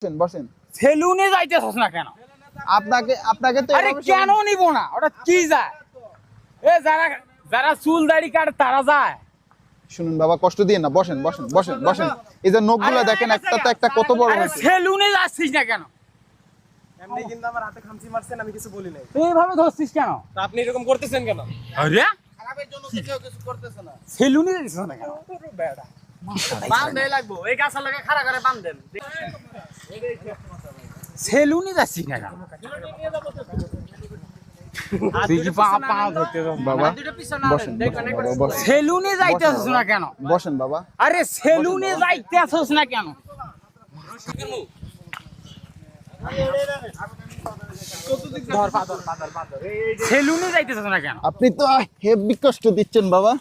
বসেন বসেন। সেলুনে যাইতেছস না কেন? আপনাকে তো আরে কেন নিব না? ওটা কি যায়? এ যারা যারা চুল দাড়ি কাটে তারা যায়। শুনুন বাবা, কষ্ট দিয়ে না, বসেন বসেন বসেন বসেন। এই যে নখগুলা দেখেন, একটা তো একটা কত বড় আরে হয়েছে। সেলুনে যাচ্ছিস না কেন? এমনি কিন্তু আমার হাতে খামচি মারছেন, আমি কিছু বলি নাই। তুই এভাবে ধরছিস কেন? তা আপনি এরকম করতেছেন কেন? আরে খারাপের জন্য কেউ কিছু করতেছে না। সেলুনে যাচ্ছিস না কেন? বেড়া বান্ধে লাগবো, এই গাছ লাগা খাড়া করে বান্ধেন। সেলুনে যাচ্ছিস না কেন? তুই কি পা ধরতে যাস বাবা দুটো পিছনে বসেন বসেন বাবা, বসেন সেলুনে যাইতেছস না কেন? বসেন বাবা। আরে সেলুনে যাইতেছস না কেন? সেলুনে যাইতেছস না কেন? আপনি তো হেভি কষ্ট দিচ্ছেন বাবা।